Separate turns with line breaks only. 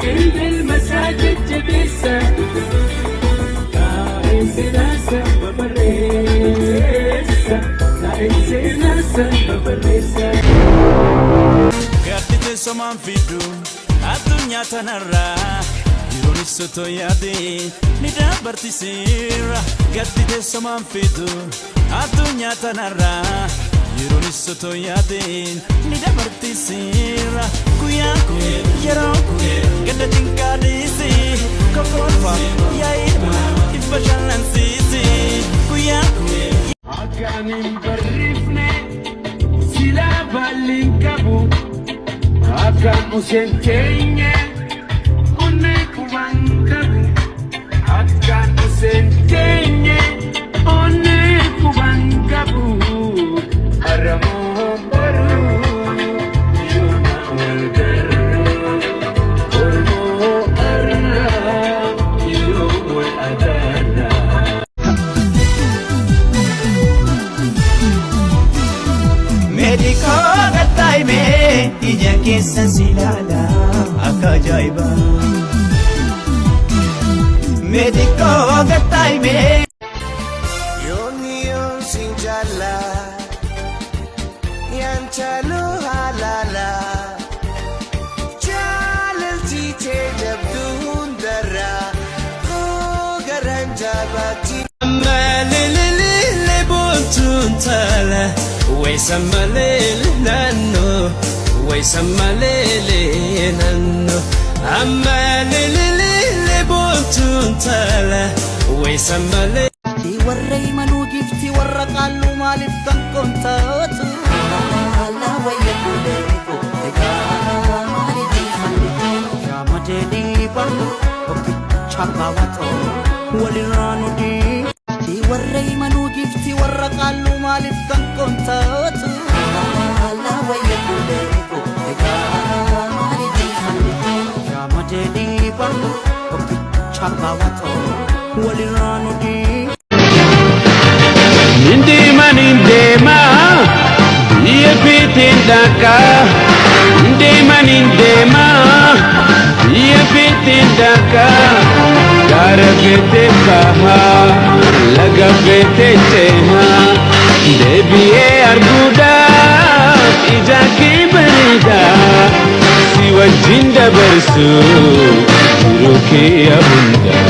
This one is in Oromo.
كل المساجد جبسة لا انسناسة ببريسة لا انسناسة ببريسة
قدت سمان فيدو الدنيا تنرى يروني ستو يادي ندا برتسيرا قدت سمان فيدو الدنيا تنرى يروني ستو يادي ندا برتسيرا كويا يروكو قدتين كاريسي كوكوفا يا إلما إفشل نسيسي كويا
أكاني مبرفني سلا بالينكابو أكان مسنتيني أنك وانكابو أكان مسنتيني أنك وانكابو أرمو برو يونا والدرو أرمو أرنا يوم والأدانا
Medico gattaime ija keessa silala akka ajaa'iba Medico gattaime
Yon sinjala yan chalu halala chalal tite dabdun dara ko garanja bati
Amalele buntuntala Waisamalele nano Waisamalele nano Amalele buntuntala Waisamalele
Di warray manu gifti warra qallu maalif kan kontaatu alla wayya kuleeko egaa maalitii fallitu shaamadeni barru chakawato walirraanu di warray manu gifti warra qallu maalif kan kontaatu alla wayya kuleeko egaa maalitii fallitu shaamadeni barru chakawato walirraanu
Indema Yepitin daka Indema Yepitin daka Garabete kaha Lagabete teha Debiye arguda Ijaki berida Siwa jinda bersu Juruki abunda